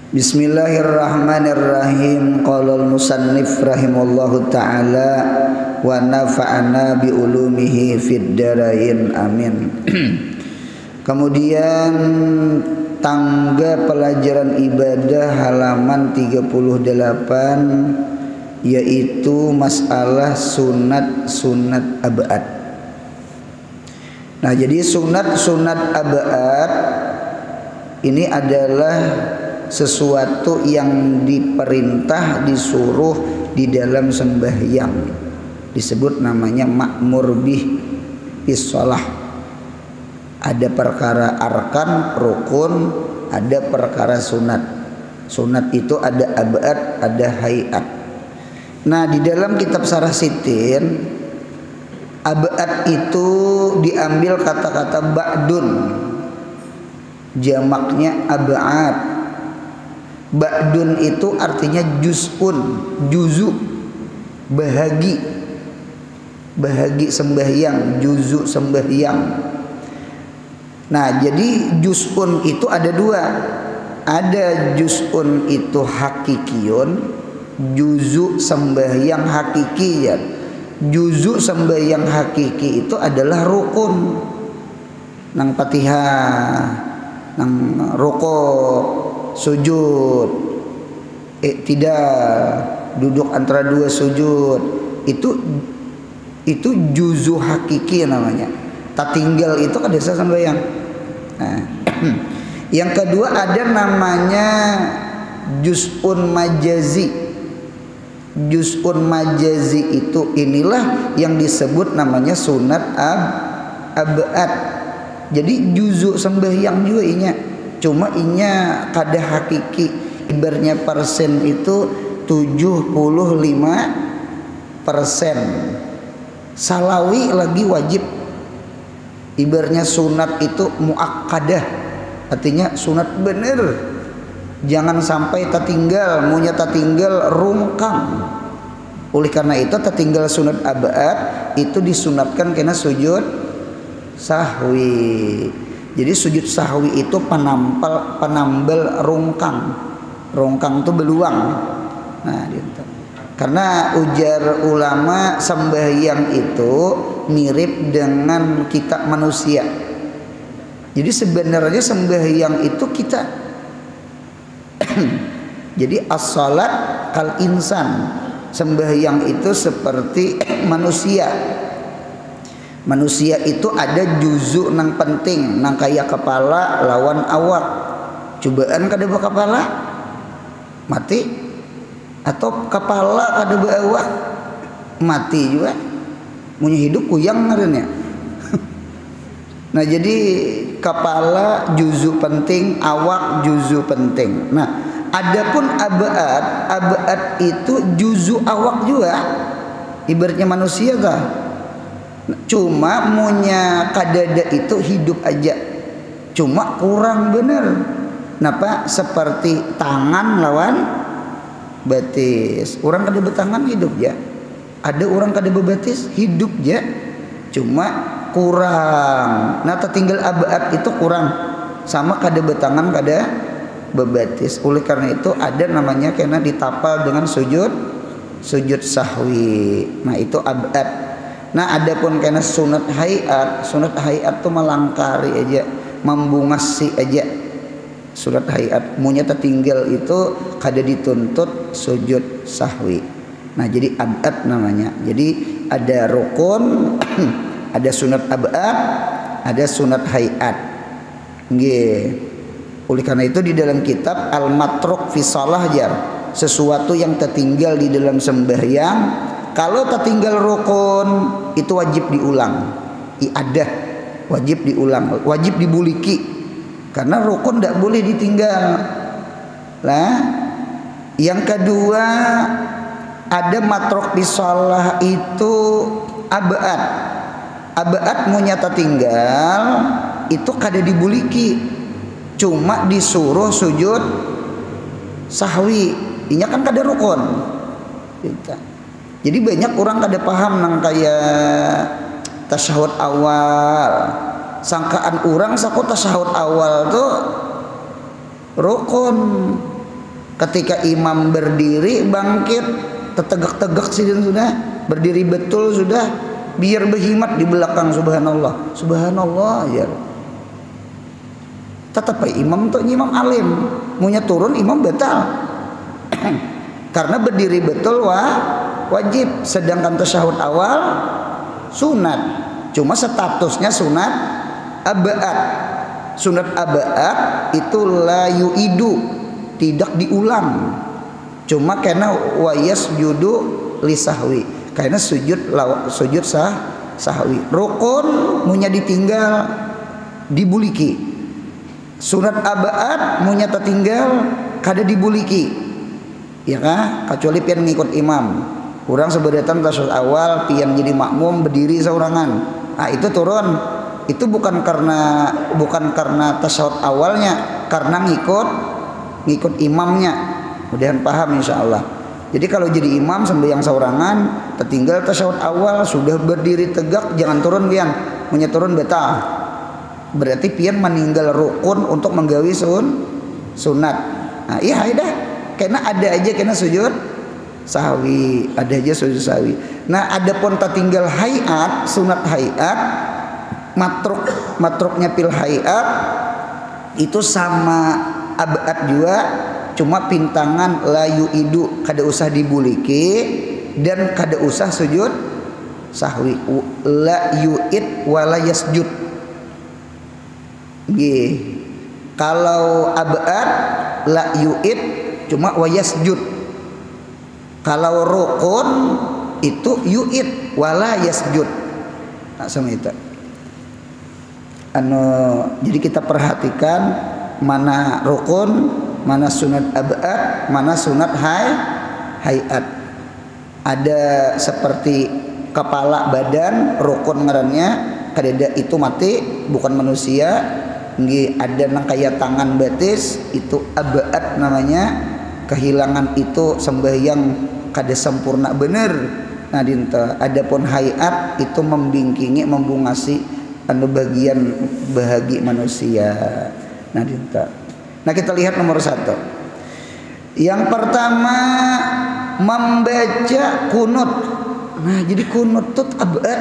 Bismillahirrahmanirrahim. Qala al-musannif rahimallahu taala wa nafa'ana bi ulumihi fid dharain amin. Kemudian tangga pelajaran ibadah halaman 38, yaitu masalah sunat abad. Nah, jadi sunat abad ini adalah sesuatu yang diperintah, disuruh di dalam sembahyang, disebut namanya ma'mur bih bis shalah. Ada perkara arkan, rukun, ada perkara sunat. Sunat itu ada abad, ada hayat. Nah, di dalam kitab Sarah Sitin, abad itu diambil kata-kata ba'dun, jamaknya abad. Ba'dun itu artinya juz'un, juzu, bahagi sembahyang, juzu sembahyang. Nah, jadi juz'un itu ada dua. Ada juz'un itu hakikiyun, juzu sembahyang hakiki ya. Juzu sembahyang hakiki itu adalah rukun, nang Fatihah, nang rukuk, sujud, tidak duduk antara dua sujud, itu juzu hakiki namanya. Tak tinggal itu kan desa sembahyang. Nah, yang kedua ada namanya juz'un majazi. Juz'un majazi itu inilah yang disebut namanya sunat abad. Jadi juzu sembahyang juga inya, cuma inya kada hakiki. Ibaratnya persen itu 75%. Salawi lagi wajib. Ibaratnya sunat itu muakkadah, artinya sunat bener, jangan sampai tertinggal. Munya tertinggal rungkang. Oleh karena itu tertinggal sunat abad itu disunatkan kena sujud sahwi. Jadi sujud sahwi itu penambal rungkang. Rungkang itu beluang. Nah, gitu. Karena ujar ulama sembahyang itu mirip dengan kita manusia. Jadi sebenarnya sembahyang itu kita. Jadi as-salat kal insan. Sembahyang itu seperti manusia. Manusia itu ada juzu nang penting, nang kaya kepala lawan awak. Cobaan kada bawa kepala mati, atau kepala kada bawa awak mati juga. Punya hidup kuyang ngarannya. Nah, jadi kepala juzu penting, awak juzu penting. Nah, adapun abad itu juzu awak juga. Ibaratnya manusia kah? Cuma munya kadada itu hidup aja, cuma kurang bener. Napa? Seperti tangan lawan batis. Orang kada bertangan hidup ya, ada orang kada berbatis hidup ya, cuma kurang. Nah, tertinggal abad itu kurang, sama kada bertangan kada berbatis. Oleh karena itu ada namanya kena ditapal dengan sujud sahwi. Nah, itu abad. Nah, adapun kena sunat hayat tuh melangkari aja, membungasi aja. Sunat hayat munya tertinggal itu kada dituntut sujud sahwi. Nah, jadi abad namanya. Jadi ada rukun, ada sunat abad, ada sunat hayat. Nggih. Oleh karena itu di dalam kitab Al-Matruk fi Shalah jar, sesuatu yang tertinggal di dalam sembahyang, kalau tertinggal rukun itu wajib diulang. Iadah wajib diulang, wajib dibuliki, karena rukun tidak boleh ditinggal. Lah, yang kedua ada matruk di shalah itu abad. Abad munya tertinggal itu kada dibuliki, cuma disuruh sujud sahwi. Inya kan kada rukun. Jadi banyak orang kada paham nang kayak tasyahud awal. Sangkaan orang saku tasyahud awal tuh rukun. Ketika imam berdiri bangkit, tetegak-tegak sih dan sudah berdiri betul sudah, biar berhimat di belakang subhanallah. Subhanallah ya. Tetap imam tuh imam alim, munya turun imam batal. Karena berdiri betul wajib, sedangkan tasyahud awal sunat. Cuma statusnya sunat abad. Sunat abad itu la yu'idu, tidak diulang. Cuma karena wayas judu lisahwi, karena sujud sahwi. Rukun munya ditinggal dibuliki. Sunat abad munya tertinggal kada dibuliki. Ya kah? Kecuali pian ngikut imam. Kurang seberatan tasyahud awal pian jadi makmum berdiri saurangan. Ah itu turun. Itu bukan karena tasyahud awalnya, karena ngikut imamnya. Mudahan paham insyaallah. Jadi kalau jadi imam sembahyang saurangan, tertinggal tasyahud awal sudah berdiri tegak, jangan turun pian. Munya turun batal. Berarti pian meninggal rukun untuk menggawi sunat. Nah, iya dah. Karena ada aja kena sujud sahwi, ada aja sujud sahwi. Nah, adapun tertinggal hayat, sunat hayat, matruknya pil hayat itu sama abad juga, cuma pintangan la yu'idu, kada usah dibuliki dan kada usah sujud sahwi. La yu'id wala yasjud. Nggih. Kalau abad la yu'id cuma wayasjud. Kalau rukun itu yu'id wala yasjud. Nah, sama itu. Jadi kita perhatikan mana rukun, mana sunat abad, mana sunat hayat. Ada seperti kepala badan, rukun ngarannya, kadeda itu mati, bukan manusia. Nggih, ada nang kaya tangan batis, itu abad namanya. Kehilangan itu sembahyang kada sempurna bener. Nah dinta adapun hayat itu membingkingi, membungasi anu bagian bahagi manusia. Nah dinta. Nah kita lihat nomor 1. Yang pertama membaca kunut. Nah jadi kunut itu abad.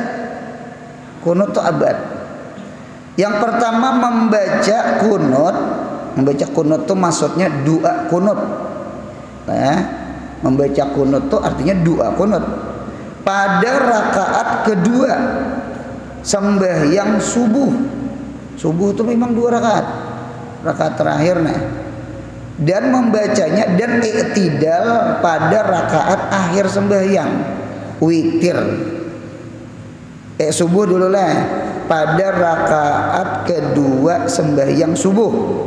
Kunut itu abad. Yang pertama membaca kunut. Membaca kunut itu maksudnya doa kunut. Nah, membaca kunut itu artinya doa kunut. Pada rakaat kedua sembahyang subuh. Subuh itu memang 2 rakaat. Rakaat terakhir nah. Dan membacanya dan i'tidal pada rakaat akhir sembahyang. Witir. Subuh dulu lah. Pada rakaat kedua sembahyang subuh.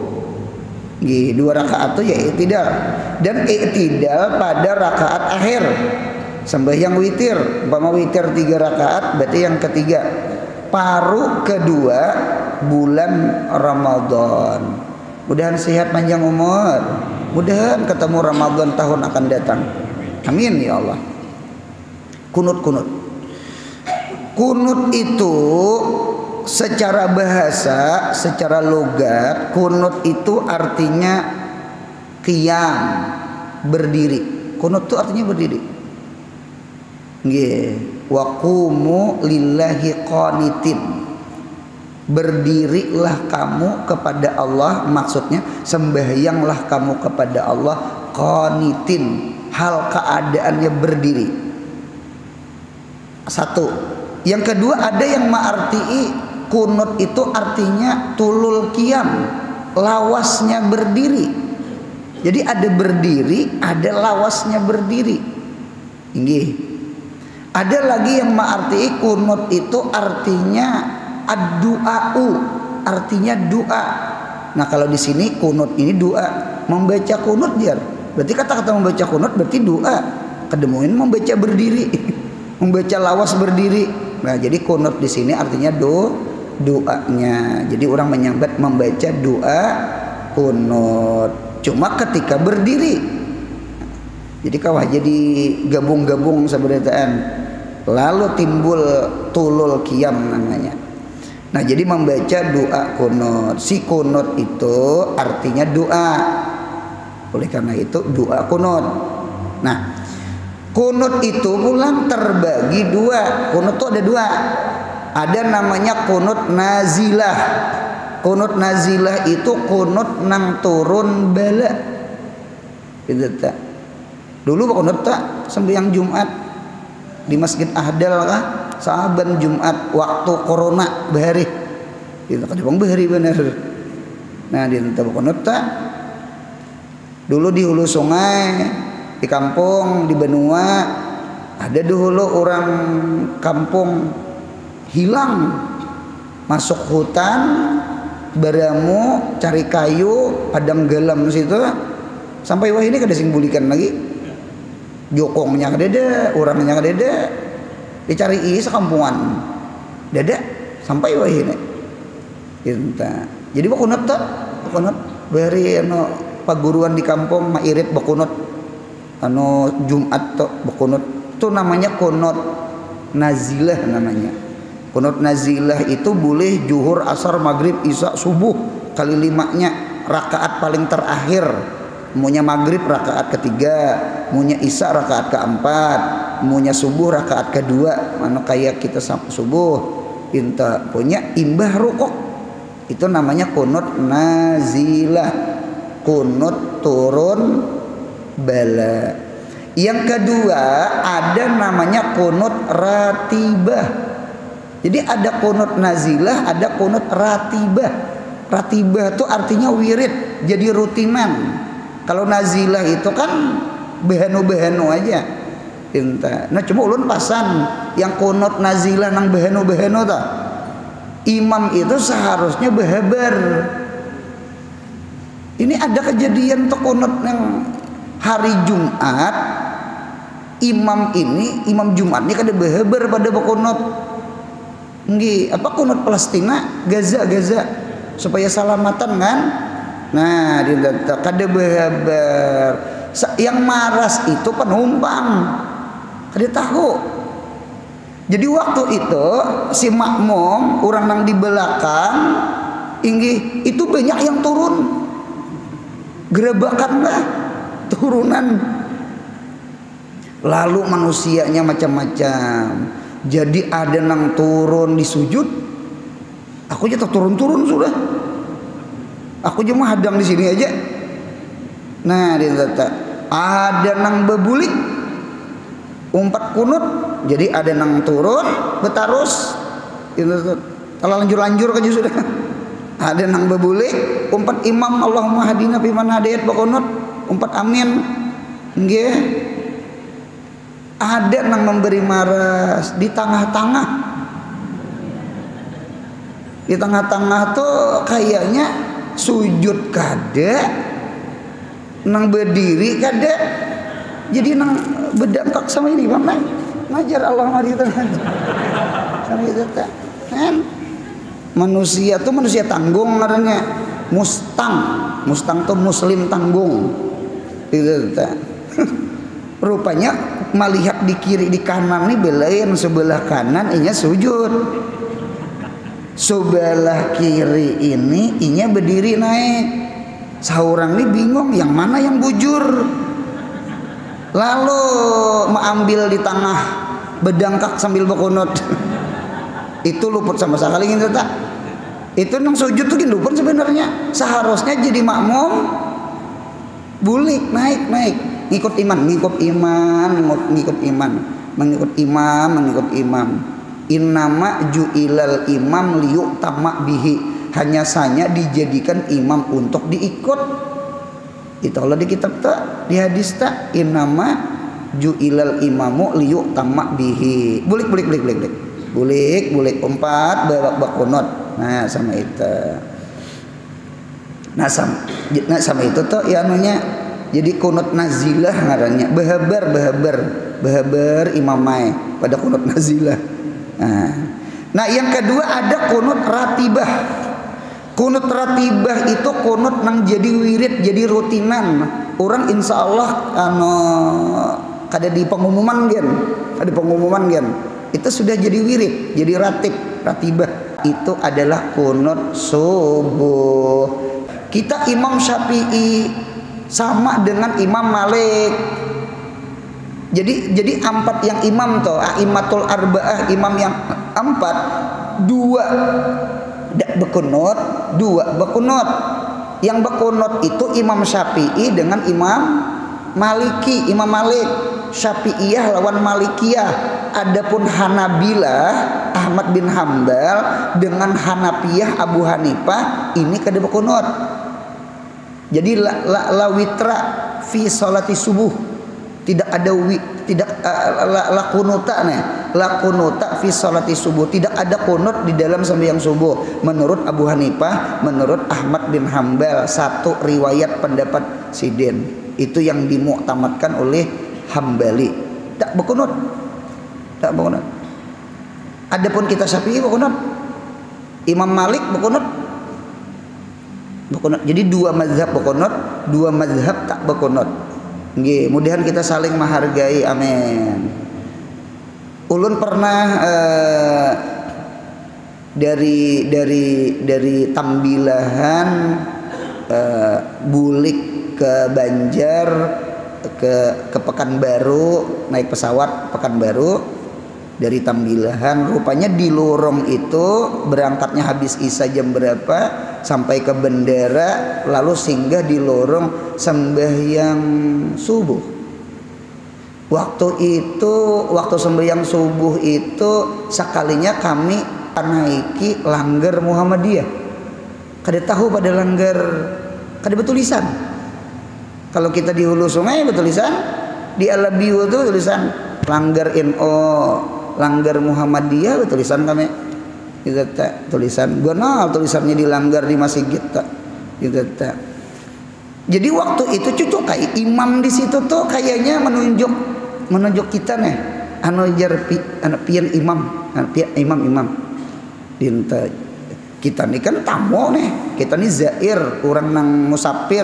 2 rakaat itu ya i'tidal. Dan i'tidal pada rakaat akhir sembahyang witir. Umpama witir 3 rakaat, berarti yang ketiga paruh kedua bulan Ramadan. Mudahan sehat panjang umur. Mudahan ketemu Ramadan tahun akan datang. Amin ya Allah. Kunut. Kunut itu secara bahasa, secara logat, kunut itu artinya qiyam, berdiri. Kunut itu artinya berdiri. Nggih, wa qumu lillahi qanitin. Berdirilah kamu kepada Allah, maksudnya sembahyanglah kamu kepada Allah qanitin, hal keadaannya berdiri. 1. Yang kedua ada yang ma'arti'i kunut itu artinya tulul qiyam, lawasnya berdiri. Jadi ada berdiri, ada lawasnya berdiri. Nggih. Ada lagi yang ma'arti'i kunut itu artinya ad-du'a'u, artinya doa. Nah, kalau di sini kunut ini doa, membaca kunut dia. Berarti kata-kata membaca kunut berarti doa. Kedemuin membaca berdiri. Membaca lawas berdiri. Nah, jadi kunut di sini artinya doanya. Jadi orang menyambat membaca doa kunut. Cuma ketika berdiri. Jadi kawah jadi gabung-gabung seberataan. Lalu timbul tulul qiyam namanya. Nah, jadi membaca doa kunut. Si kunut itu artinya doa. Oleh karena itu doa kunut. Nah, kunut itu pulang terbagi dua. Kunut itu ada dua. Ada namanya kunut nazilah. Kunut nazilah itu kunut nang turun bala. Gitu tak. Dulu kunut tak sembahyang Jumat di Masjid Ahdal kah? Saban Jumat waktu corona bahari. Itu kan bang bahari bener. Nah, di kunut tak. Dulu di hulu sungai, di kampung, di benua, ada dulu orang kampung hilang, masuk hutan, beramu, cari kayu, padang galam situ, sampai wah ini kada sing bulikan lagi, jokongnya kadeda, orangnya kadeda, dicari sekampungan, dada, sampai wah ini, jadi bakunut tak, bakunut, bari paguruan di kampung mairit bakunut Jumat tuh bakunut itu namanya kunut nazilah namanya. Kunut nazilah itu boleh zuhur, asar, maghrib, isya, subuh kali 5-nya, rakaat paling terakhir. Munya maghrib rakaat ketiga, munya isya rakaat keempat, munya subuh rakaat kedua. Mana kayak kita subuh inta punya imbah rukuk. Itu namanya kunut nazilah. Kunut turun bala. Yang kedua ada namanya kunut ratibah. Jadi ada kunut nazilah, ada kunut ratibah. Ratibah itu artinya wirid, jadi rutinan. Kalau nazilah itu kan behanu-behanu aja. Nah cuma ulun pasan yang kunut nazilah nang behanu-behanu ta. Imam itu seharusnya behabar. Ini ada kejadian tuh kunut yang hari Jumat, imam Jumat ini kada behabar pada kunut. Nggih, apa kunut Palestina, Gaza supaya salamatan kan. Nah, kada behabar. Yang maras itu penumpang. Kada tahu. Jadi waktu itu si makmum orang nang di belakang inggih itu banyak yang turun. Gerebakan lah turunan, lalu manusianya macam-macam. Jadi ada nang turun di sujud, aku aja turun-turun sudah, aku cuma hadang di sini aja. Nah ada nang bebulik umpat kunut, jadi ada nang turun betarus, kalau lanjur-lanjur aja sudah. Ada nang bebulik umpat imam Allahumma hadina fiman hadayat bakunut umpat amin nggih. Ada nang memberi maras di tengah-tengah. Di tengah-tengah tuh kayaknya sujud kada, nang berdiri kada. Jadi nang berdangkak sama ini bang, ngajar Allahumma hadina sama itu kan. Manusia tuh manusia tanggung namanya. Mustang tuh muslim tanggung. Rupanya melihat di kiri di kanan nih belain sebelah kanan inya sujud. Sebelah kiri ini inya berdiri naik. Seorang nih bingung yang mana yang bujur. Lalu mengambil di tengah berdangkak sambil berkunut. Itu luput sama sekali gitu tak. Itu nang sujud tuh luput sebenarnya. Seharusnya jadi makmum bulik naik ngikut imam. Innama ju'ilal imam liyu'tama bihi. Hanya saja dijadikan imam untuk diikut. Itu Allah di kitab tak, di hadis tak. Innama ju'ilal imamu liyu'tama bihi. Bulik. Bulik umpat babak kunut. Nah sama itu. Nah sama itu tuh ya anunya. Jadi kunut nazilah ngarannya. Behabar imamai pada kunut nazilah. Nah yang kedua ada kunut ratibah. Kunut ratibah itu kunut nang jadi wirid, jadi rutinan. Orang insya Allah kada di pengumuman gen. Itu sudah jadi wirid, jadi ratibah. Itu adalah kunut subuh. Kita Imam Syafi'i sama dengan Imam Malik. Jadi empat yang imam toh, aimatul arba'ah, imam yang empat, dua dak bekunut, dua bekunut. Yang bekunut itu Imam Syafi'i dengan Imam Maliki, Imam Malik. Syafi'iyah lawan Malikiyah. Adapun Hanabilah Ahmad bin Hambal dengan Hanafiyah Abu Hanifah ini kada bekunut. Jadi la witra fi salati subuh. Tidak ada la kunuta nih, la kunuta fi salati subuh, tidak ada kunut di dalam sembahyang subuh menurut Abu Hanifah, menurut Ahmad bin Hambal. Satu riwayat pendapat Sidin itu yang dimuktamadkan oleh Hambali, tak berkunut, tak berkunut. Adapun kita Syafi'i berkunut, Imam Malik berkunut, berkunut. Jadi dua mazhab berkunut, dua mazhab tak berkunut. Nggih, mudahan kita saling menghargai, amin. Ulun pernah dari Tambilahan Bulik ke Banjar ke Pekanbaru, naik pesawat Pekanbaru dari Tambilahan. Rupanya di lorong itu berangkatnya habis isya jam berapa, sampai ke bandara lalu singgah di lorong sembahyang subuh. Waktu sembahyang subuh itu sekalinya kami naiki langgar Muhammadiyah. Kada tahu pada langgar, kada betulisan. Kalau kita di hulu sungai betulisan, di Alabiu itu tulisan langgar NO, langgar Muhammadiyah betulisan kami. Gitu tak tulisan gonal, tulisannya dilanggar di masjid tak gitu tak. Jadi waktu itu cucuk kayak imam di situ tuh kayaknya menunjuk kita nih anu jarpi anak pian imam, imam dinta kita nih kan tamu nih, kita nih zair, orang nang musafir,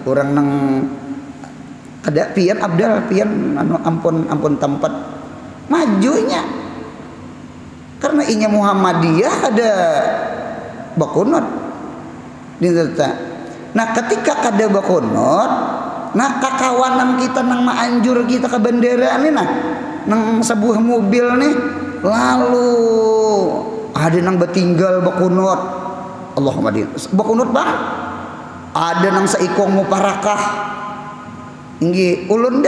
orang nang ada pian abdal pian anu ampun tempat majunya. Karena inya Muhammadiyah ada bakunut. Nah ketika kada bakunut, nah kakawanan kita nang maanjur kita ke bandara nih nah, nang sebuah mobil nih, lalu ada nang betinggal bakunut. Allahumma din. Bakunut bang. Ada nang saikong muparakah. Nggih, ulun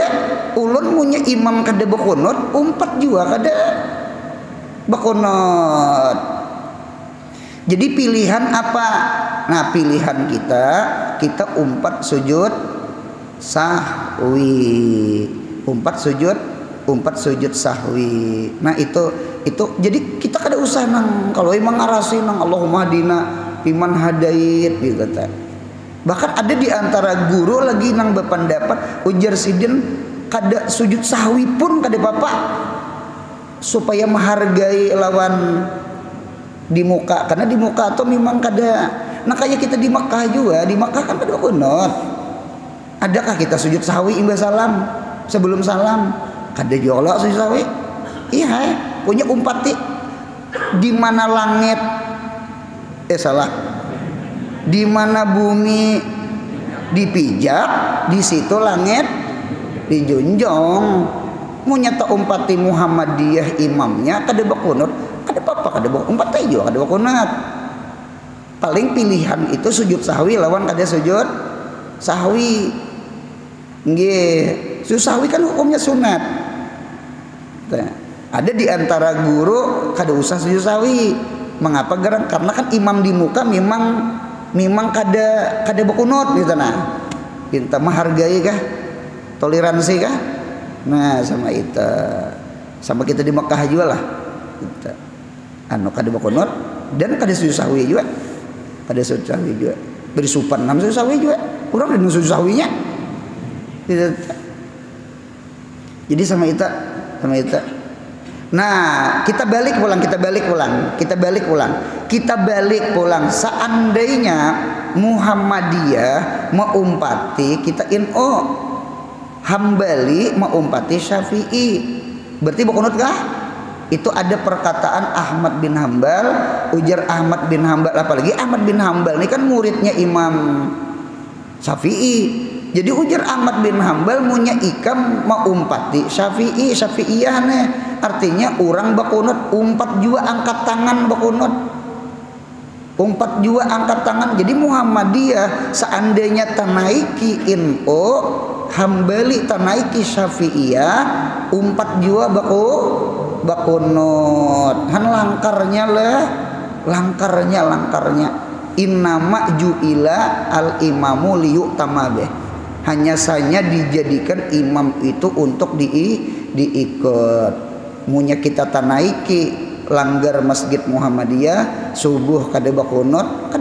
punya imam kada bakunut, umpat juga kada bakunut. Jadi pilihan apa? Nah pilihan kita umpat sujud sahwi, umpat sujud sahwi. Nah itu jadi kita kada usah nang kalau emang ngarasi nang Allahumma hadina iman hadait gitu ta. Bahkan ada di antara guru lagi nang berpendapat ujar Sidin kada sujud sahwi pun kada apa-apa, supaya menghargai lawan di muka, karena di muka tuh memang kada. Nah kayak kita di Makkah juga, di Makkah kan kada kunut. Adakah kita sujud sahwi imbah salam, sebelum salam? Kada jolok sujud sahwi. Iya, punya umpati di mana langit di mana bumi dipijak, di situ langit dijunjung. Munyata umpati Muhammadiyah imamnya kada bakunut, kada apa-apa, kada umpat aja kada bakunut. Paling pilihan itu sujud sahwi lawan kada sujud sahwi. Nggih, sujud sahwi kan hukumnya sunat. Ada di antara guru kada usah sujud sahwi. Mengapa? Karena kan imam di muka memang kada bakunut gitu nah. Kita menghargai kah? Toleransi kah? Nah sama itu, sama kita di Mekah juga lah. Kita anu kada bakunut dan kada sujud sahwi juga. Kada sujud sahwi juga. Beri supan nam sujud sahwi juga. Kurang dengan sujud sahwinya. Jadi sama itu. Nah, kita balik pulang. Seandainya Muhammadiyah mengumpati kita Hambali mengumpati Syafi'i, berarti bakunut kah? Itu ada perkataan Ahmad bin Hambal, ujar Ahmad bin Hambal, apalagi Ahmad bin Hambal ini kan muridnya Imam Syafi'i. Jadi ujar Ahmad bin Hambal munya ikam mau umpati Syafi'iyah nih. Artinya orang bakunut umpat jua angkat tangan bakunut. Umpat jua angkat tangan. Jadi Muhammadiyah seandainya tanaiki NU, Hambali tanaiki Syafi'iyah, umpat jua bakunut. Han langkarnya lah, langkarnya. Innama ju'ila al-imamu liyu'tamabeh. Hanya saja dijadikan imam itu untuk diikut. Munya kita tanaiki langgar Masjid Muhammadiyah subuh kada bakunut.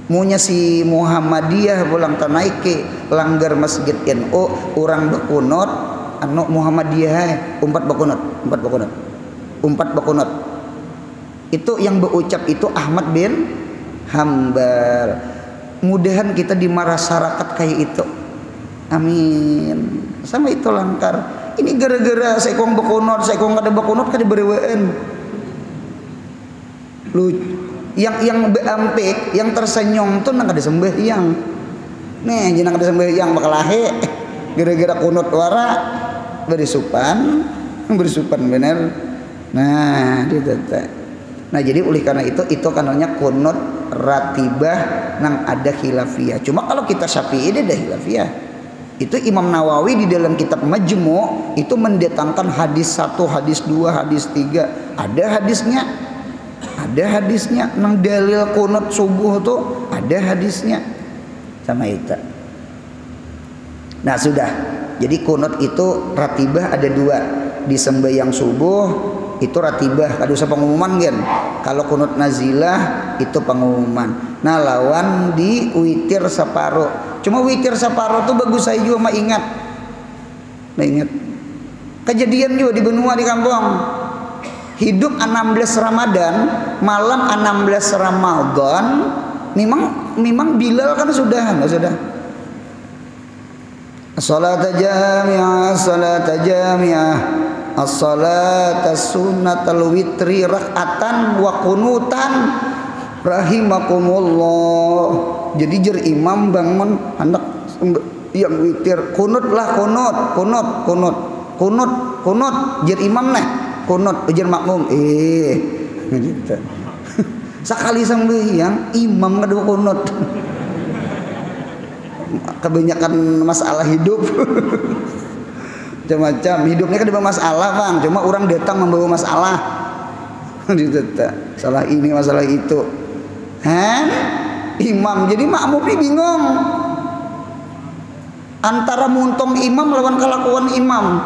Munya si Muhammadiyah pulang tanaiki langgar Masjid NU orang bakunut anu Muhammadiyah umpat bakunut. Itu yang berucap itu Ahmad bin Hambal. Mudahan kita di masyarakat kayak itu. Amin. Sama itu langkar. Ini gara-gara saya kong bakunut, saya kong kada bakunut kada berewaan. Lu yang beampik, yang tersenyum tuh nang kada sembahyang. Nih, jenang kada sembahyang bakal lahe. Gara-gara kunut wara berisupan bener. Nah, ditata. Nah jadi oleh karena itu karenanya kunut ratibah nang ada khilafiyah. Cuma kalau kita Syafi'i dia ada khilafiyah. Itu Imam Nawawi di dalam kitab Majmu' itu mendatangkan hadis 1, hadis 2, hadis 3. Ada hadisnya nang dalil kunut subuh tuh ada hadisnya. Sama itu. Nah sudah. Jadi kunut itu ratibah ada 2. Di sembahyang subuh itu ratibah, kada usah pengumuman kan. Kalau kunut nazilah itu pengumuman. Nah lawan di witir separuh. Cuma witir separuh tuh bagus saya juga ingat. Kejadian juga di benua di kampung. Hidup 16 Ramadan, malam 16 Ramadan, memang Bilal kan sudah. As-salata jami'ah. As-salata sunnatul witri rak'atan wa kunutan rahimakumullah. Jadi jer imam bangun hendak yang witir kunut jer imam nah kunut jer makmum gitu. Sekali sembahyang imam kada kunut. Kebanyakan masalah hidup. Macam-macam hidupnya kan ada masalah bang, cuma orang datang membawa masalah. Salah ini masalah itu. Imam jadi makmum ini bingung antara muntung imam lawan kelakuan imam.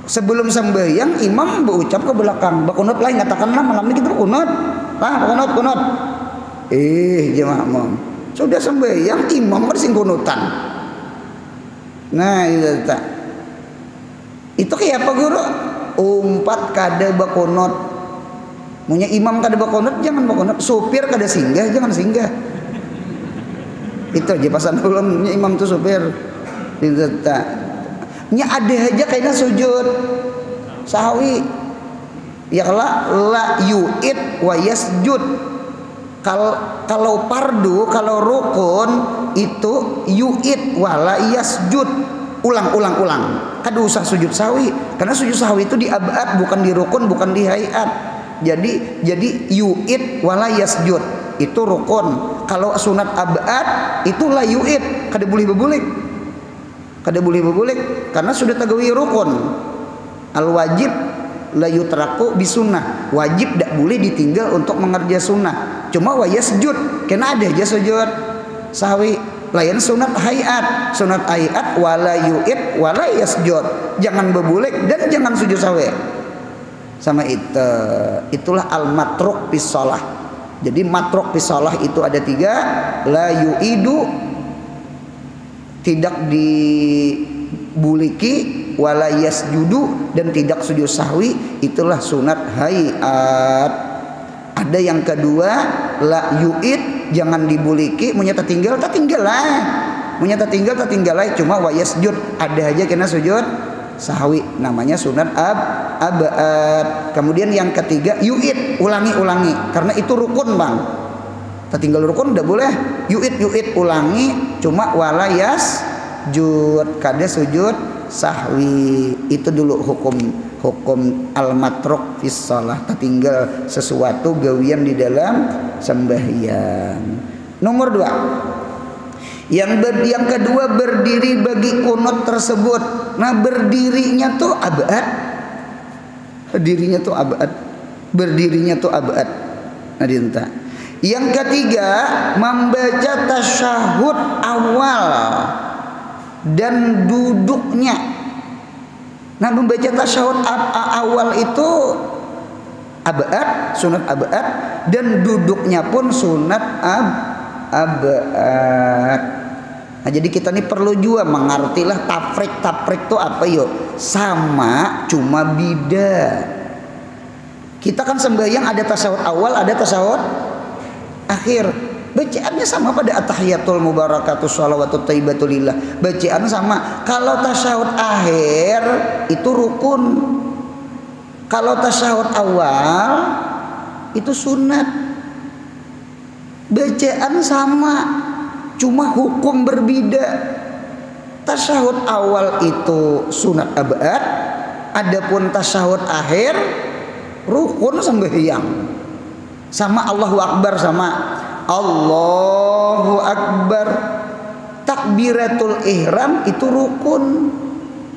Sebelum sembahyang imam berucap ke belakang bakunut lain, katakanlah malam ini kita kunut kunut. Makmum sudah sembahyang imam bersing kunutan. Nah itu kayak apa guru? Umpat kada bakunut. Munya imam kada bakunut jangan bakunut. Supir kada singgah jangan singgah. Itu aja pasan ulun imam tuh supir. Nya ada aja kayaknya sujud sahwi. Ya la yu'id wa yasjud. Kalau fardu, kalau rukun itu yu'id wa la yasjud. Ulang. Kada usah sujud sahwi karena sujud sahwi itu di abad bukan di rukun, bukan di hayat. Jadi yu'id wala yasjud itu rukun. Kalau sunat abad itu la yu'id, kada boleh bebulik karena sudah tagawi rukun. Al wajib la yutraku bisunnah. Wajib tak boleh ditinggal untuk mengerja sunnah. Cuma wa yasjud kena ada aja sujud sahwi. Lain sunat hayat wala yu'id wala yasjud. Jangan bebulik dan jangan sujud sahwi. Sama itulah al matruk fis shalah. Jadi matruk fis shalah itu ada 3. La yu'idu tidak dibuliki, wala yasjudu dan tidak sujud sahwi, itulah sunat hayat. Ada yang kedua la yu'id jangan dibuliki, munya tertinggal lah, cuma wa yasjud ada aja kena sujud sahwi, namanya sunat abad. Kemudian yang ketiga yu'id, ulangi karena itu rukun bang. Tertinggal rukun udah boleh yu'id ulangi cuma walayas jud kada sujud sahwi. Itu dulu hukum al-matruk fis shalah, tertinggal sesuatu gawian di dalam sembahyang. Nomor 2, yang kedua berdiri bagi kunut tersebut. Nah berdirinya tuh abad, berdirinya tuh abad. Nah dinta. Yang ketiga membaca tasyahud awal dan duduknya. Nah membaca tasyahud awal itu abad, sunat abad, dan duduknya pun sunat abad. Nah jadi kita nih perlu juga mengartilah tafrik itu apa yuk? Sama cuma beda. Kita kan sembahyang ada tasyahud awal, ada tasyahud akhir. Bacaannya sama pada at-tahiyatul mubarakatus shalawatut thayyibatulillah. Bacaan sama. Kalau tasyahud akhir itu rukun. Kalau tasyahud awal itu sunat. Bacaan sama, cuma hukum berbeda. Tasyahud awal itu sunat abad, adapun tasyahud akhir rukun sembahyang. Sama Allahu Akbar, sama Allahu Akbar. Takbiratul ihram itu rukun.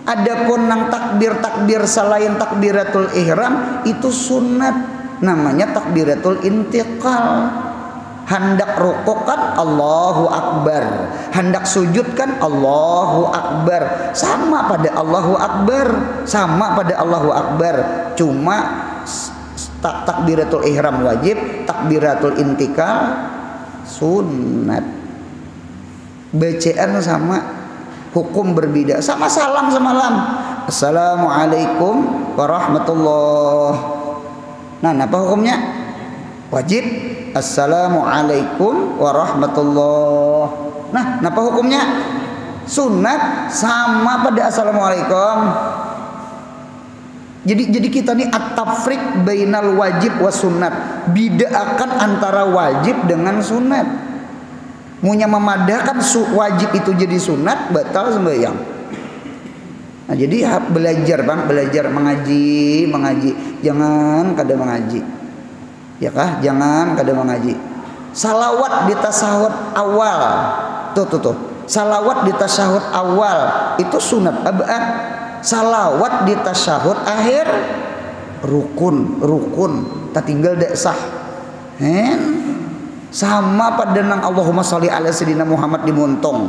Adapun nang takbir selain takbiratul ihram itu sunat, namanya takbiratul intiqal. Hendak rukuk kan Allahu Akbar, hendak sujud kan Allahu Akbar. Sama pada Allahu Akbar, sama pada Allahu Akbar. Cuma takbiratul ihram wajib, takbiratul intikal sunat. Bacaan sama, hukum berbeda. Sama salam semalam, assalamualaikum warahmatullah. Nah apa hukumnya? Wajib assalamualaikum warahmatullah. Nah apa hukumnya? Sunat, sama pada assalamualaikum. Jadi kita nih at-tafriq bainal wajib was sunat, bedakan antara wajib dengan sunat. Munya memadahkan wajib itu jadi sunat, batal sembahyang. Nah jadi belajar bang, belajar mengaji, jangan kada mengaji, ya kah? Jangan kada mengaji. Salawat di tasyahud awal, tuh. Salawat di tasyahud awal itu sunat abad. Salawat di tasyahud akhir rukun, tak tinggal dak sah. Sama pada nang Allahumma sholli ala sayyidina Muhammad di Muntong.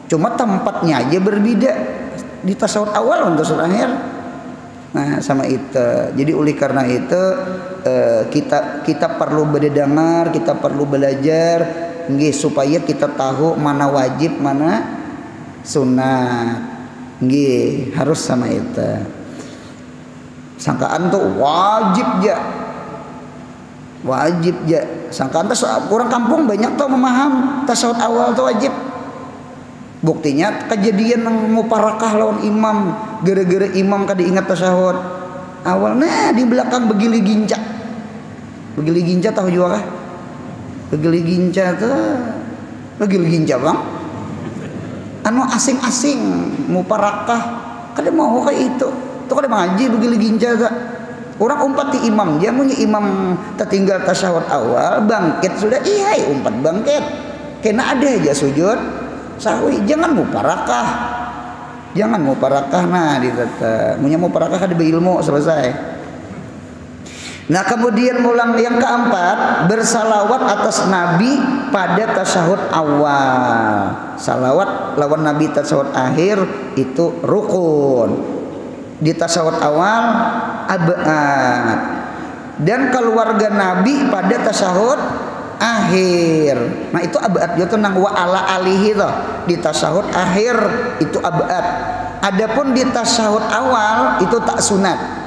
Cuma tempatnya aja berbeda. Di tasyahud awal untuk tasyahud akhir. Nah, sama itu. Jadi oleh karena itu kita perlu berdengar, kita perlu belajar nggih supaya kita tahu mana wajib, mana sunat. Nggih, harus sama itu. Sangkaan tuh wajib ja. Sangkaan tuh orang kampung banyak tuh memaham tasyahud awal tuh wajib. Buktinya kejadian yang muparakah lawan imam, gara-gara imam kada ingat tasyahud awal. Nah di belakang begili ginca tahu juga kah? Begili ginca bang. Anu asing-asing muparakah kada mau kayak itu kada mengaji begili ginca tak. Orang umpat di imam, dia punya imam tertinggal tasyahud awal bangkit sudah umpat bangkit kena ada aja sujud sahwi. Jangan muparakah. Nah ditata punya muparakah kada berilmu selesai. Nah kemudian mulang yang keempat, bersalawat atas Nabi pada tasyahud awal. Salawat lawan Nabi tasyahud akhir itu rukun. Di tasyahud awal abad. Dan keluarga Nabi pada tasyahud akhir. Nah itu abad. Itu nang wa ala alihi toh. Di tasyahud akhir itu abad. Adapun di tasyahud awal itu tak sunat.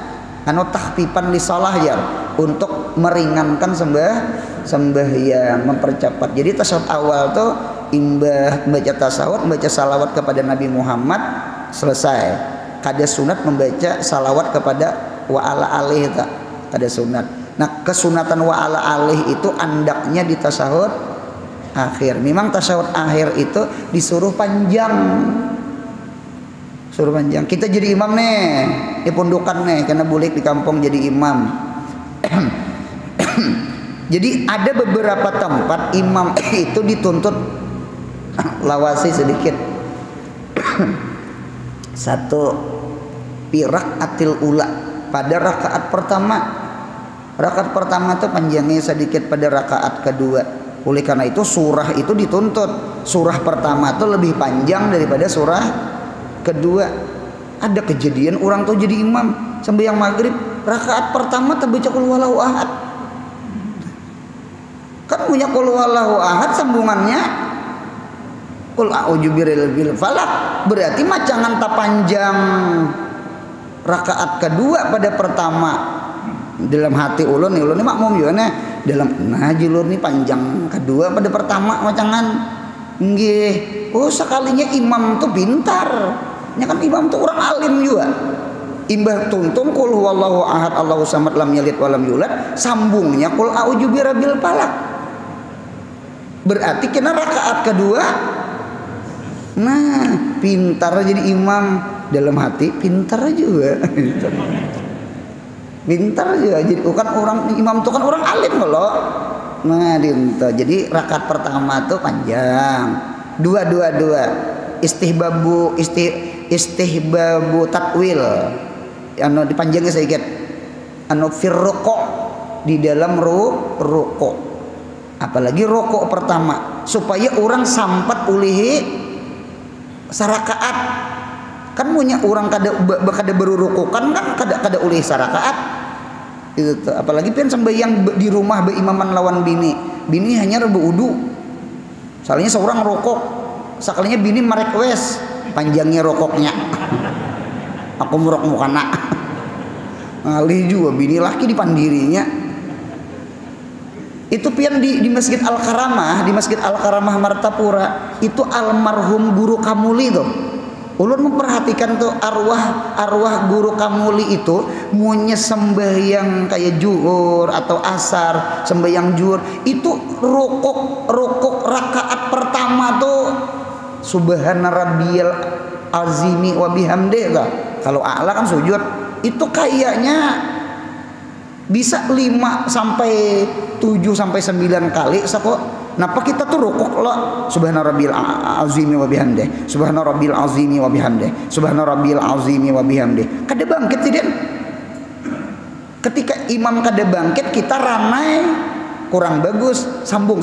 Anu tahfifan li shalah ya, untuk meringankan sembahyang, mempercepat. Jadi tasyahud awal tuh imbah baca tasyahud, membaca salawat kepada Nabi Muhammad, selesai. Kada sunat membaca salawat kepada wa ala alih, tak kada sunat. Nah kesunatan wa ala alih itu andaknya di tasyahud akhir. Memang tasyahud akhir itu disuruh panjang. Suruh panjang. Kita jadi imam nih di pondokan nih, karena boleh di kampung jadi imam. Jadi ada beberapa tempat imam itu dituntut lawasi sedikit. Satu, pirak atil ula, pada rakaat pertama. Rakaat pertama itu panjangnya sedikit pada rakaat kedua. Oleh karena itu surah itu dituntut. Surah pertama itu lebih panjang daripada surah kedua. Ada kejadian orang tuh jadi imam sembahyang maghrib, rakaat pertama terbaca qul huwallahu ahad. Kan punya qul huwallahu ahad sambungannya qul a'udzu birabbil falaq, berarti macangan tak panjang rakaat kedua pada pertama. Dalam hati ulun ini makmum juga nih, dalam ngaji ulun nih panjang kedua pada pertama macangan nggih. Oh sekalinya imam tuh pintar, nya kan imam tuh orang alim juga. Imbah tuntung qul huwallahu ahad Allahu samad lam yalid walam yulad, sambungnya qul a'udzu birabbil falaq. Berarti kena rakaat kedua. Nah, pintar jadi imam, dalam hati pintar juga. Pintar juga. Jadi bukan orang imam itu kan orang alim loh. Nah, dinto. Jadi rakaat pertama tuh panjang. Dua. Istihbabu tatwil. Anu dipanjangnya sedikit. Anu firruqo, di dalam ruko. Apalagi rokok pertama, supaya orang sampat ulihi sarakaat. Kan punya orang kada baru rokok kan kada ulihi sarakaat. Itu tuh. Apalagi pian sembahyang di rumah beimaman lawan bini hanya rebu udu. Soalnya seorang rokok, sekalinya bini marek wes panjangnya rokoknya. Aku merok mukana. Ngalih juga bini laki di pandirinya. Itu pian di Masjid Al-Karamah, di Masjid Al-Karamah Martapura, itu almarhum guru Kamuli tuh. Ulun memperhatikan tuh arwah guru Kamuli itu munya sembahyang kayak zuhur atau asar, sembahyang zuhur itu rukuk rakaat pertama tuh subhana rabbiyal azimi wa bihamdih tuh. Kalau a'la kan sujud, itu kayaknya bisa 5 sampai 7 sampai 9 kali sako. Napa kita tuh rukuk lo subhana rabbil azimi wa bihamdih, subhana rabbil azimi wa bihamdih, subhana rabbil azimi wa bihamdih. Kada bangkit tidak? Ketika imam kada bangkit kita ramai kurang bagus, sambung.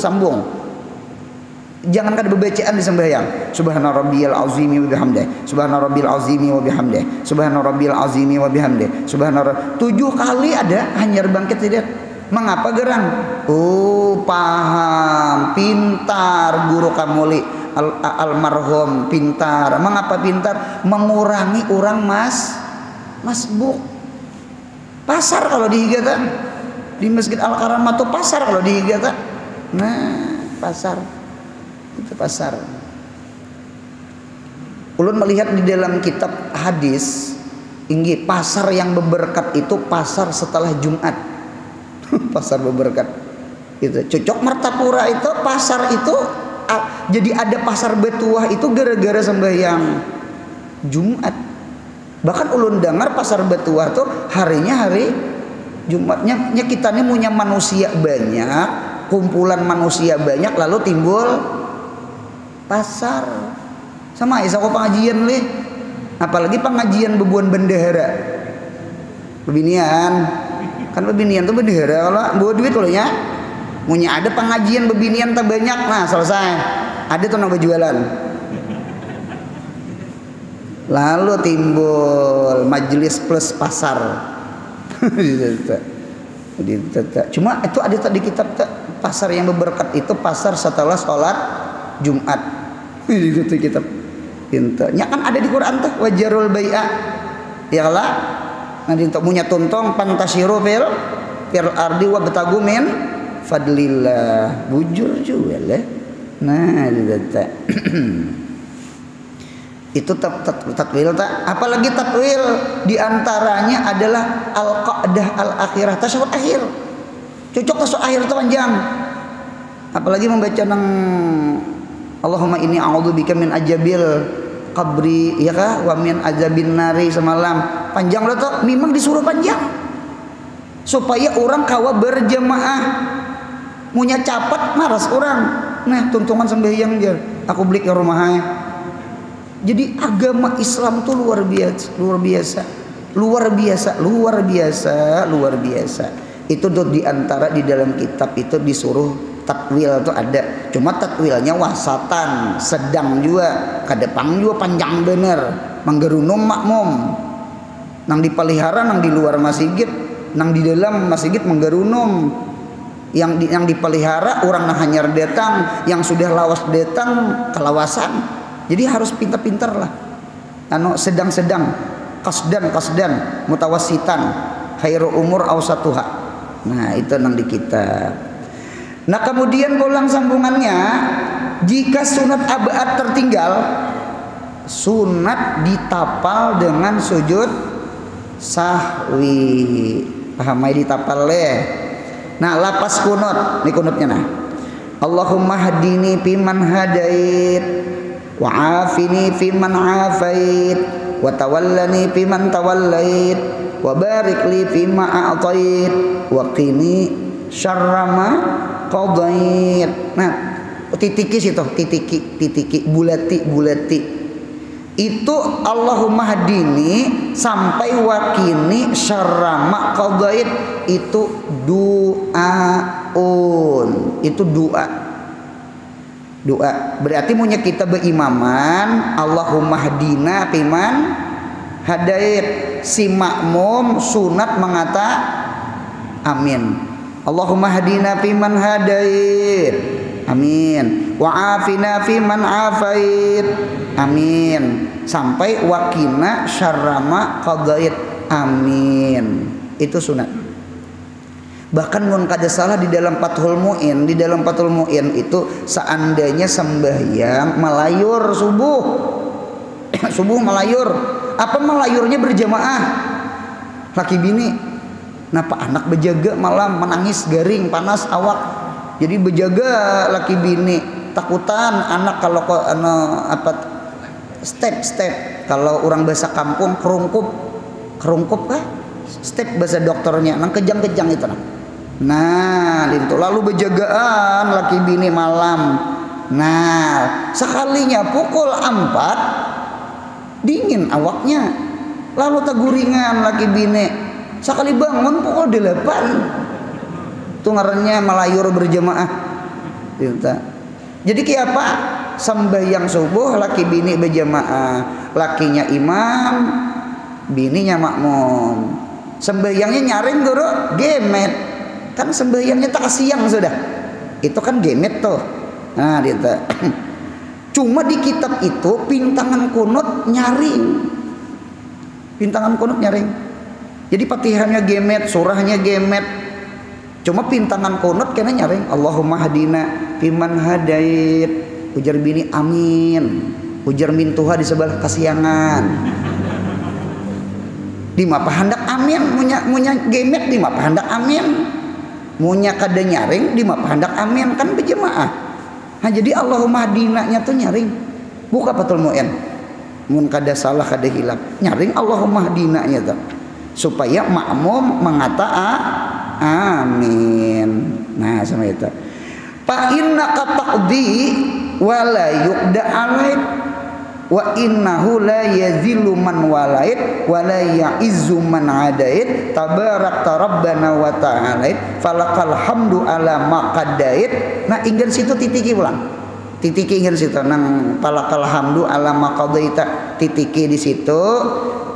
Jangan kada bebacaan di sembahyang. Subhana rabbil azimi wa bihamdih, subhana rabbil azimi wa bihamdih, subhana rabbil azimi wa bihamdih, 7 kali ada hanya bangkit tidak? Mengapa gerang? Oh paham, pintar guru Kamuli almarhum pintar. Mengapa pintar? Mengurangi orang masbuk. Pasar kalau dihigatan di Masjid Al-Karamah tuh pasar kalau dihigatan. Nah pasar itu pasar. Ulun melihat di dalam kitab hadis inggi pasar yang berberkat itu pasar setelah Jumat. Pasar berberkat itu cocok Martapura itu pasar itu jadi ada pasar Betuah itu gara-gara sembahyang Jumat. Bahkan ulun dengar pasar Betuah tuh harinya hari Jumatnya kita nih punya manusia banyak, kumpulan manusia banyak lalu timbul pasar. Sama isa kok pengajian lih, apalagi pengajian bebuan bendahara bebinian. Kan bebinian tuh bendahara kalau bawa duit olehnya punya ada pengajian bebinian tak banyak, nah selesai ada tuh nambah jualan. Lalu timbul majelis plus pasar. Cuma itu ada tadi kitab pasar yang berberkat itu pasar setelah sholat Jumat. Itu kitab nya kan ada di Quran tuh wajarul bai'a ya lah. Nanti untuk punya tuntong pantasyiru fil ardi wa betagu min fadlillah, bujur juga lah. Nah itu tatwil tak, apalagi tatwil diantaranya adalah al-qa'dah al-akhirah, tasyahud akhir. Cocok tasyahud akhir itu panjang. Apalagi membaca nang Allahumma inni a'udzubika min ajabil qabri ya kah wa min azabin nari semalam. Panjang lah tuh, memang disuruh panjang. Supaya orang kawa berjamaah. Munya capat maras orang. Nah, tuntungan sembahyang dia. Aku beli ke rumahnya. Jadi agama Islam tuh luar biasa, luar biasa. Luar biasa, luar biasa, luar biasa. Itu tuh diantara di dalam kitab itu disuruh takwil tuh ada, cuma takwilnya wasatan, sedang juga, kadepang juga panjang bener, menggerunum makmum, nang dipelihara nang di luar masjid, nang di dalam masjid menggerunum, yang dipelihara orang nah hanyar datang, yang sudah lawas datang kelawasan, jadi harus pintar-pintar lah, sedang-sedang, kasdan, mutawasitan, khairu umur awsatuha, nah itu nang di kitab. Nah kemudian bolang sambungannya, jika sunat abad tertinggal, sunat ditapal dengan sujud sahwi. Pahamai ditapal leh. Nah lapas kunut, ini kunutnya nah. Allahumma hadini fiman hadait, wa afini fiman afait, wa tawallani fiman tawallait, wa barik li fima a'tait, wa qini syarrama qadait. Nah, titiki situ, titiki, bulati. Itu Allahumma hadini sampai wakini syarrama qadait itu doaun. Itu doa. Berarti munya kita berimaman Allahumma hadina fiman hadait. Si makmum sunat mengata amin. Allahumma hadina fiman hadait, amin. Wa afina fiman afait, amin. Sampai wakina syarrama qadait, amin. Itu sunat. Bahkan mun kada salah di dalam Fathul Muin, itu seandainya sembahyang melayur subuh, subuh melayur, apa melayurnya berjamaah, laki bini. Napa anak bejaga malam menangis garing panas awak, jadi bejaga laki bini takutan anak kalau apa step kalau orang bahasa kampung kerungkup kah step bahasa dokternya nang kejang itu nah itu lalu bejagaan laki bini malam. Nah sekalinya pukul 4 dingin awaknya lalu taguringan laki bini. Sekali bangun pukul 8 itu ngarannya melayur berjamaah. Jadi kayak apa? Sembahyang subuh laki bini berjamaah, lakinya imam, bininya makmum. Sembahyangnya nyaring guru gemet. Kan sembahyangnya tak siang sudah. Itu kan gemet tuh. Nah, gitu. Cuma di kitab itu pintangan kunut nyaring. Jadi patihannya gemet, surahnya gemet. Cuma pintangan kunut kena nyaring. Allahumma hadina fiman hadait. Ujar bini amin. Ujar mintuha di sebelah kasiangan. Di mapa hendak amin, munya gemet di mapa hendak amin. Munya kada nyaring di mapa hendak amin kan berjamaah. Nah jadi Allahumma hadinanya tuh nyaring. Buka Fathul Muin. Mun kada salah kada hilap. Nyaring Allahumma hadinanya tuh. Supaya makmum mengata amin. Nah sama itu. Fa innaka taqdi wa la yuqda alaik wa innahu la yazillu man walait wa la ya'izzu man adait tabarakta rabbana wa ta'alait falakal hamdu ala ma qaddait. Nah ingin situ titiki ulang. Titiki ingin situ nang falakal hamdu ala ma qadaita titiki di situ.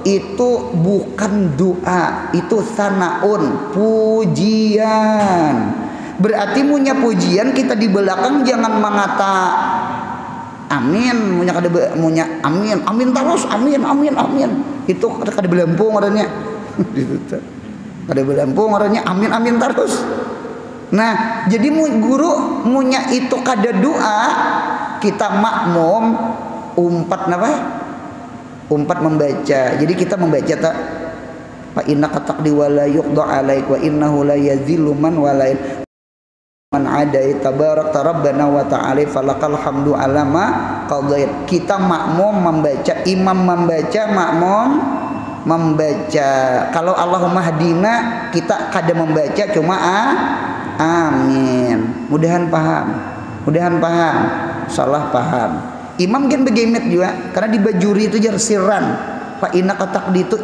Itu bukan doa, itu sanaun, pujian. Berarti punya pujian kita di belakang jangan mengata amin, munya amin terus, amin. Itu kada belempung orangnya. Kada belempung orangnya amin terus. Nah, jadi guru munya itu kada doa, kita makmum umpat membaca. Jadi kita membaca tak fa innaka taqdi wa la yuqda alaik wa innahu la yazillu man walait man adai tabarak rabbana wa ta'ala falakal hamdu alama qadait. Kita makmum membaca, imam membaca, makmum membaca. Kalau Allahumma hadina kita kada membaca, cuma amin. Mudahan paham, mudahan paham. Salah paham. Imam kan begemet juga karena di bajuri itu jar sirran. Fa inna taqdi itu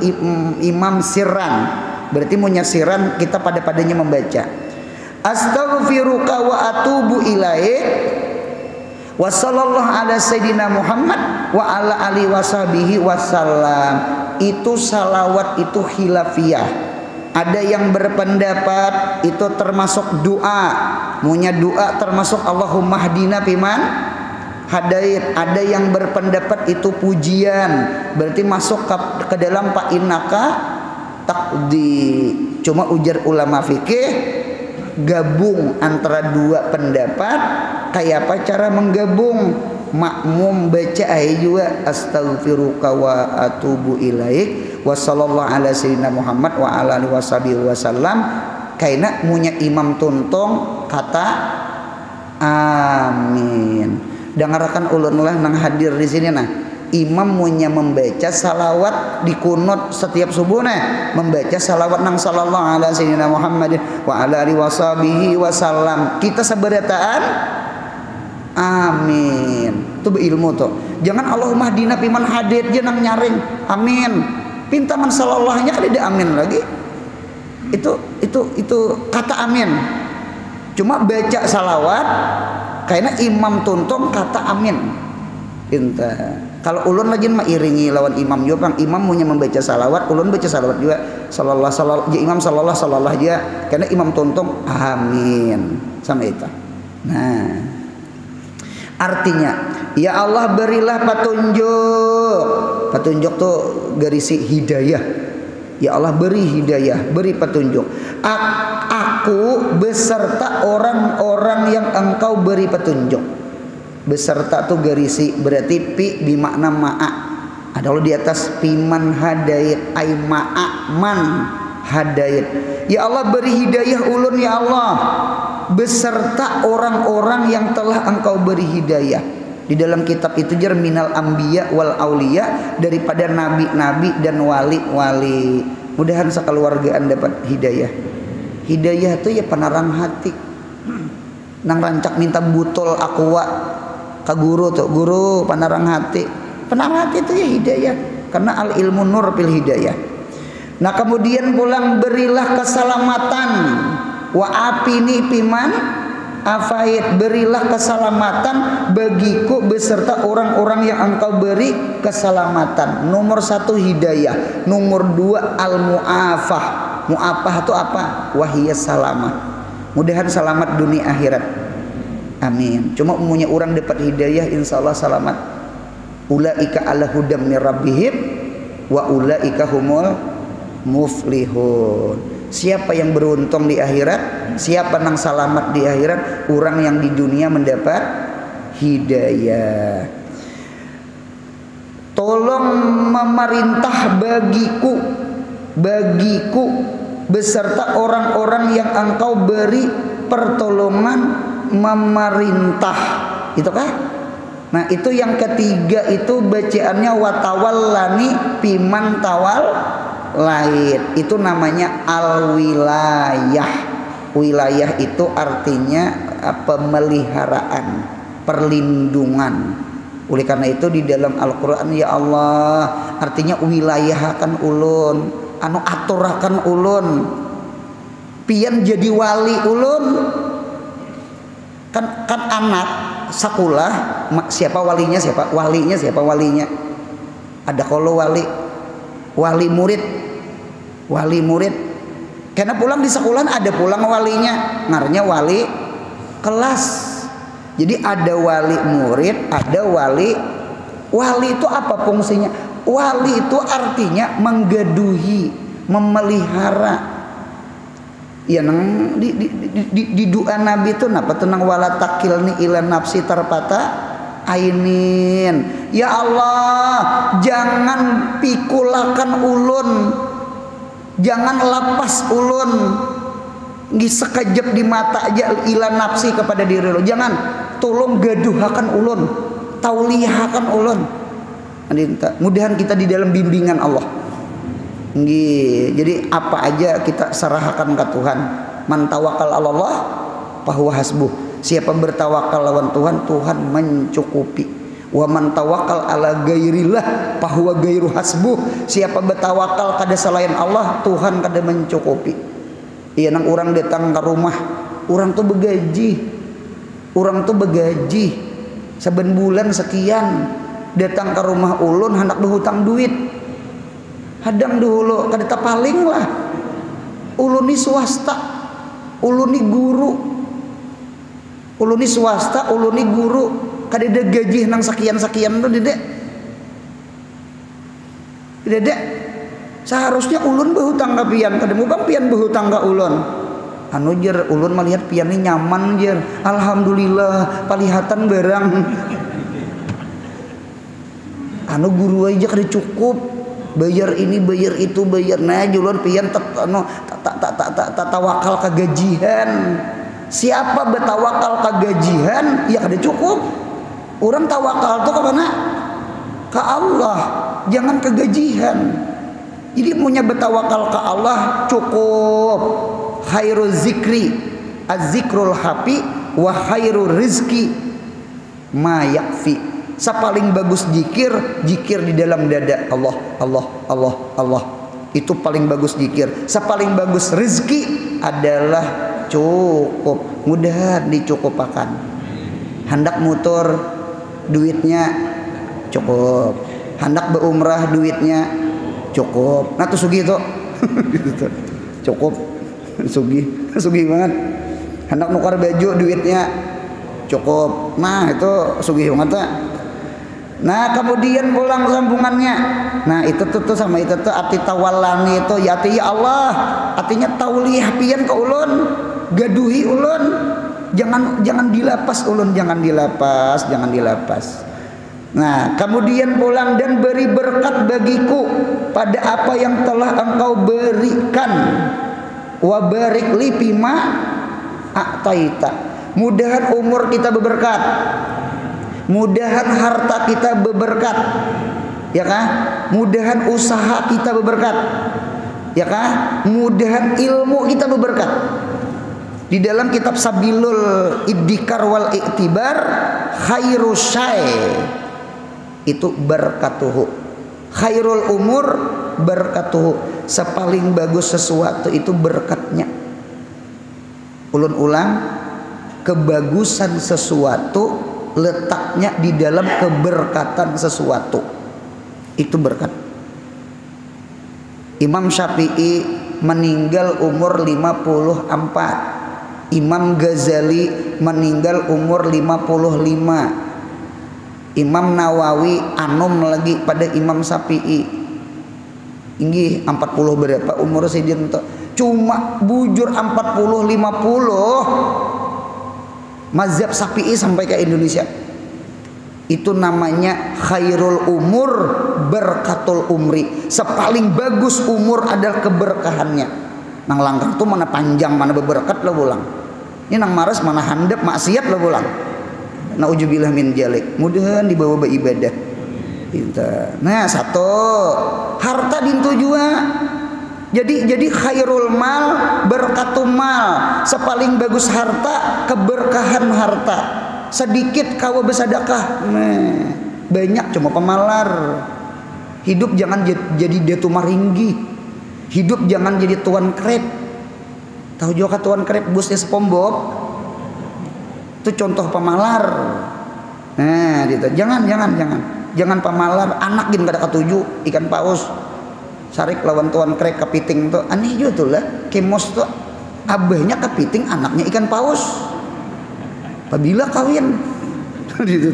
imam sirran. Berarti punya sirran kita pada-padanya membaca. Astaghfiruka wa atubu ilaik wa sallallahu ala sayyidina Muhammad wa ala alihi washabihi wasallam. Itu salawat itu khilafiyah. Ada yang berpendapat itu termasuk doa. Munya doa termasuk Allahumma hdina piman hadait. Ada yang berpendapat itu pujian, berarti masuk ke dalam fa innaka taqdi. Cuma ujar ulama fikih gabung antara dua pendapat. Kayak apa cara menggabung? Makmum baca ayat juga astaghfiruka wa atubu ilaik wa sallallahu ala sayyidina Muhammad wa ala alihi wasallam. Kaina munya imam tuntong kata amin. Dengarakan ulun lah nang hadir di sini nah. Imam munya membaca salawat di kunut setiap subuh nah, membaca salawat nang sallallahu alaihi sayyidina Muhammad wa ala alihi wasallam. Kita sabarataan amin. Itu berilmu tuh. Jangan Allahumma hdina piman hadid je nang nyaring amin. Pinta man sallallahnya kan ada amin lagi. Itu kata amin. Cuma baca salawat karena imam tuntung kata amin. Pinta. Kalau ulun lagi mah iringi lawan imam juga, bang. Imam punya membaca salawat, ulun baca salawat juga. Sallallahu imam sallallahu aja. Karena imam tuntung amin sama itu. Nah, artinya ya Allah berilah petunjuk. Petunjuk tuh garisi hidayah. Ya Allah beri hidayah, beri petunjuk. Aku beserta orang-orang yang Engkau beri petunjuk. Beserta tuh garisi berarti pi bimakna ma'a. Ada lo di atas piman hadayat ay ma'a man hadayat. Ya Allah beri hidayah ulun ya Allah beserta orang-orang yang telah Engkau beri hidayah. Di dalam kitab itu jar minal anbiya wal auliya, daripada nabi-nabi dan wali-wali. Mudahan sekeluargaan dapat hidayah. Hidayah itu ya penarang hati. Nang rancak minta butol aqua ke guru tuh, guru penarang hati. Penarang hati itu ya hidayah, karena al ilmu nur fil hidayah. Nah kemudian pulang berilah keselamatan wa apini piman afaid, berilah keselamatan bagiku beserta orang-orang yang Engkau beri keselamatan. Nomor 1 hidayah, nomor 2 al muafah. Muafah itu apa? Wahiyas salamah. Mudahan selamat dunia akhirat. Amin. Cuma umumnya orang dapat hidayah insyaallah selamat. Ulaika ala hudam mir rabbihim wa ulaika humul muflihun. Siapa yang beruntung di akhirat, siapa yang selamat di akhirat? Orang yang di dunia mendapat hidayah. Tolong memerintah bagiku beserta orang-orang yang Engkau beri pertolongan memerintah. Itu kah? Nah itu yang ketiga itu bacaannya watawallani piman tawal lain. Itu namanya al-wilayah. Wilayah itu artinya pemeliharaan, perlindungan. Oleh karena itu di dalam Al-Quran ya Allah artinya wilayah akan ulun, anu aturakan ulun, pian jadi wali ulun. Kan anak sakulah siapa walinya, siapa walinya, siapa walinya. Ada kalau wali murid. Karena pulang di sekolah ada pulang walinya, ngarnya wali kelas. Jadi ada wali murid, ada wali. Wali itu apa fungsinya? Wali itu artinya menggeduhi, memelihara. Ya nang di doa Nabi itu napa tenang wala takilni ila nafsi tarpata ainin. Ya Allah, jangan pikulakan ulun, jangan lepas ulun sekejap di mata aja ila nafsi kepada diri lo. Jangan, tolong gaduhakan ulun, taulihakan ulun. Mudahan kita di dalam bimbingan Allah. Jadi apa aja kita serahkan ke Tuhan. Man tawakal Allah fahuwa hasbuh. Siapa bertawakal lawan Tuhan, Tuhan mencukupi. Wa man tawakal ala gairillah fahuwa gairu hasbuh. Siapa bertawakal kada selain Allah, Tuhan kada mencukupi. Iya, nang orang datang ke rumah, orang tuh begaji saben bulan sekian, datang ke rumah ulun hendak berhutang duit, hadang dulu kada paling lah. Ulun ni swasta, ulun ni guru, ulun ni swasta, ulun ni guru, kada ada gaji nang sekian tuh dedek. Seharusnya ulun berhutang ke pian, kada mubang pian berhutang ke ulun. Anu jer ulun melihat pian ni nyaman jer. Alhamdulillah palihatan barang. Anu guru aja kada cukup. Bayar ini, bayar itu, bayar. Nah, ulun pian tawakal ke gajian. Siapa bertawakal ke gajian, ya kada cukup. Orang tawakal tuh ke mana? Ke Allah, jangan ke gajian. Jadi punya bertawakal ke Allah cukup. Khairul zikri az-zikrul hafi wa khairul rizki ma yakfi. Paling bagus zikir di dalam dada. Allah, Allah, Allah, Allah. Itu paling bagus zikir. Paling bagus rizki adalah cukup. Mudah dicukupakan. Hendak motor duitnya cukup. Hendak berumrah duitnya cukup. Nah tuh sugih tuh. Cukup. Sugih banget. Hendak nukar baju duitnya cukup. Nah itu sugih banget tuh. Nah kemudian pulang sambungannya. Nah itu tuh sama itu tuh arti tawallani itu ya arti ya Allah. Artinya taulih pian ke ulun, gaduhi ulun. Jangan dilapas ulun, jangan dilapas. Nah kemudian pulang dan beri berkat bagiku pada apa yang telah engkau berikan. Wa barik li fima a'taita. Mudahan umur kita berberkat, mudahan harta kita berberkat, ya kan? Mudahan usaha kita berberkat, ya kan? Mudahan ilmu kita berberkat. Di dalam kitab Sabilul Iddikar wal Iktibar, khairu syai itu berkatuhu, khairul umur berkatuhu. Sepaling bagus sesuatu itu berkatnya. Ulun ulang, kebagusan sesuatu letaknya di dalam keberkatan sesuatu. Itu berkat. Imam Syafi'i meninggal umur 54. Imam Ghazali meninggal umur 55. Imam Nawawi anom lagi pada Imam Syafi'i. Inggih 40 berapa umur sidin tuh. Cuma bujur 40-50 mazhab Syafi'i sampai ke Indonesia. Itu namanya khairul umur berkatul umri. Sepaling bagus umur adalah keberkahannya. Nang langkah tuh mana panjang mana berberkat lah pulang. Ini nang maras mana handap maksiat lah pulang. Nauzubillah min jalik. Mudahan dibawa beribadah. Nah satu harta dintu juga. Jadi khairul mal berkatul mal. Sepaling bagus harta keberkahan harta. Sedikit kau bersedekah. Nah, banyak cuma pemalar. Hidup jangan jadi Datu Maringgi. Hidup jangan jadi tuan krep. Tahu juga tuan krep busnya SpongeBob? Itu contoh pemalar. Nah, gitu. Jangan pemalar. Anak gin kada ketuju ikan paus. Sarik lawan tuan krep kepiting tuh. Aneh juga tuh lah. Kemos tuh abahnya kepiting, anaknya ikan paus. Apabila kawin gitu.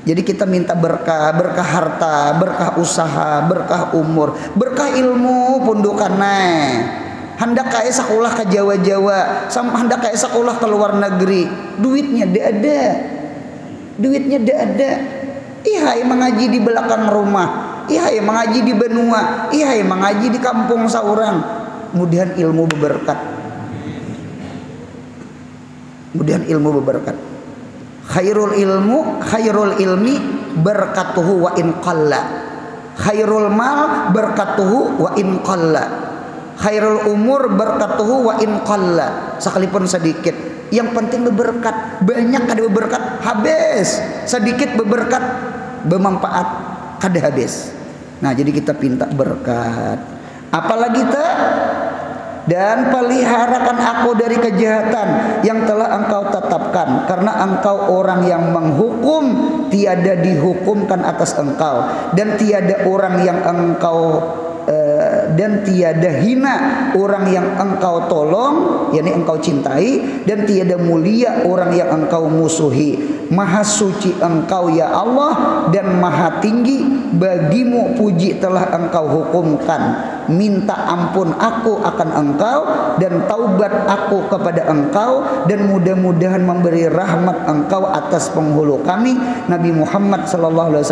Jadi kita minta berkah harta, berkah usaha, berkah umur, berkah ilmu pundukan nae. Hendak kaya sekolah ke Jawa-Jawa, hendak kaya sekolah ke luar negeri, duitnya ada. Ihai mengaji di belakang rumah, ihai mengaji di benua, ihai mengaji di kampung saurang. mudahan ilmu berberkat. Mudahan ilmu berberkat. Khairul ilmi berkatuhu wa in qalla. Khairul mal berkatuhu wa in qalla. Khairul umur berkatuhu wa in qalla. Sekalipun sedikit, yang penting berberkat. Banyak kada berberkat habis, sedikit berberkat bermanfaat kada habis. Nah, jadi kita pinta berkat. Apalagi dan peliharakan aku dari kejahatan yang telah engkau tetapkan, karena engkau orang yang menghukum, tiada dihukumkan atas engkau, dan tiada orang yang engkau dan tiada hina orang yang engkau tolong, yakni engkau cintai, dan tiada mulia orang yang engkau musuhi. Maha suci engkau ya Allah, dan maha tinggi bagimu puji telah engkau hukumkan. Minta ampun aku akan engkau, dan taubat aku kepada engkau, dan mudah-mudahan memberi rahmat engkau atas penghulu kami Nabi Muhammad SAW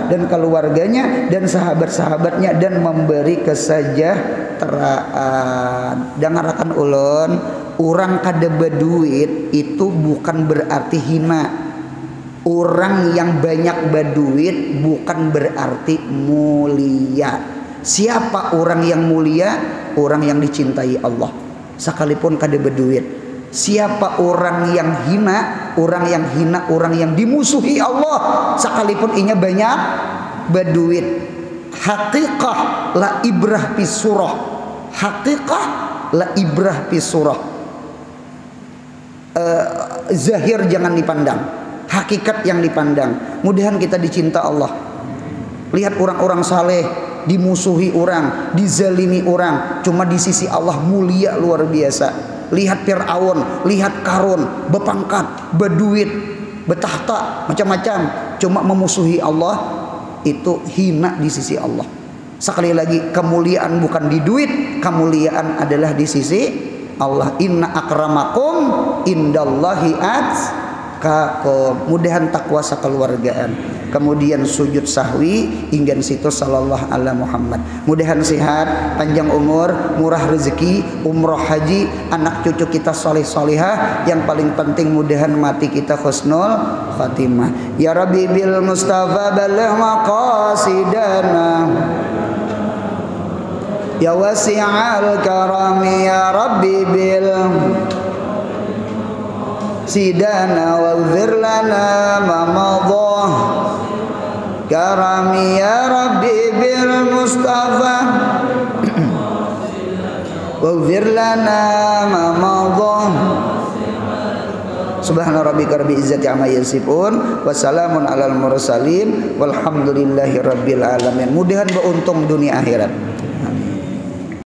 dan keluarganya dan sahabat-sahabatnya, dan memberi kesejahteraan. Dengarkan ulun, orang kada berduit itu bukan berarti hina. Orang yang banyak berduit bukan berarti mulia. Siapa orang yang mulia? Orang yang dicintai Allah, sekalipun kada berduit. Siapa orang yang hina? Orang yang hina, orang yang dimusuhi Allah, sekalipun inya banyak berduit. Haqiqah la ibrah fi surah. Haqiqah la ibrah fi surah. Zahir jangan dipandang, hakikat yang dipandang. Mudahan kita dicinta Allah. Lihat orang-orang saleh dimusuhi orang, dizalimi orang, cuma di sisi Allah mulia luar biasa. Lihat Fir'aun, lihat Karun, berpangkat, berduit, bertahta, macam-macam, cuma memusuhi Allah, itu hina di sisi Allah. Sekali lagi, kemuliaan bukan di duit, kemuliaan adalah di sisi Allah. Inna akramakum indallahi atqakum. Mudahan takwa sekeluargaan. Kemudian sujud sahwi hingga situ sallallahu ala Muhammad. Mudahan sehat, panjang umur, murah rezeki, umroh haji, anak cucu kita soleh solihah. Yang paling penting mudahan mati kita husnul khatimah. Ya Rabbi bil Mustafa baligh maqasidana, ya wasi'al karami, ya Rabbi bil sidana waghfir lana ma madha karami, ya Rabbi bil Mustafa waghfir lana ma madha. Subhana rabbika rabbil izzati amma yasifun, wassalamun alal mursalin, walhamdulillahi rabbil alamin. Mudahan beruntung dunia akhirat.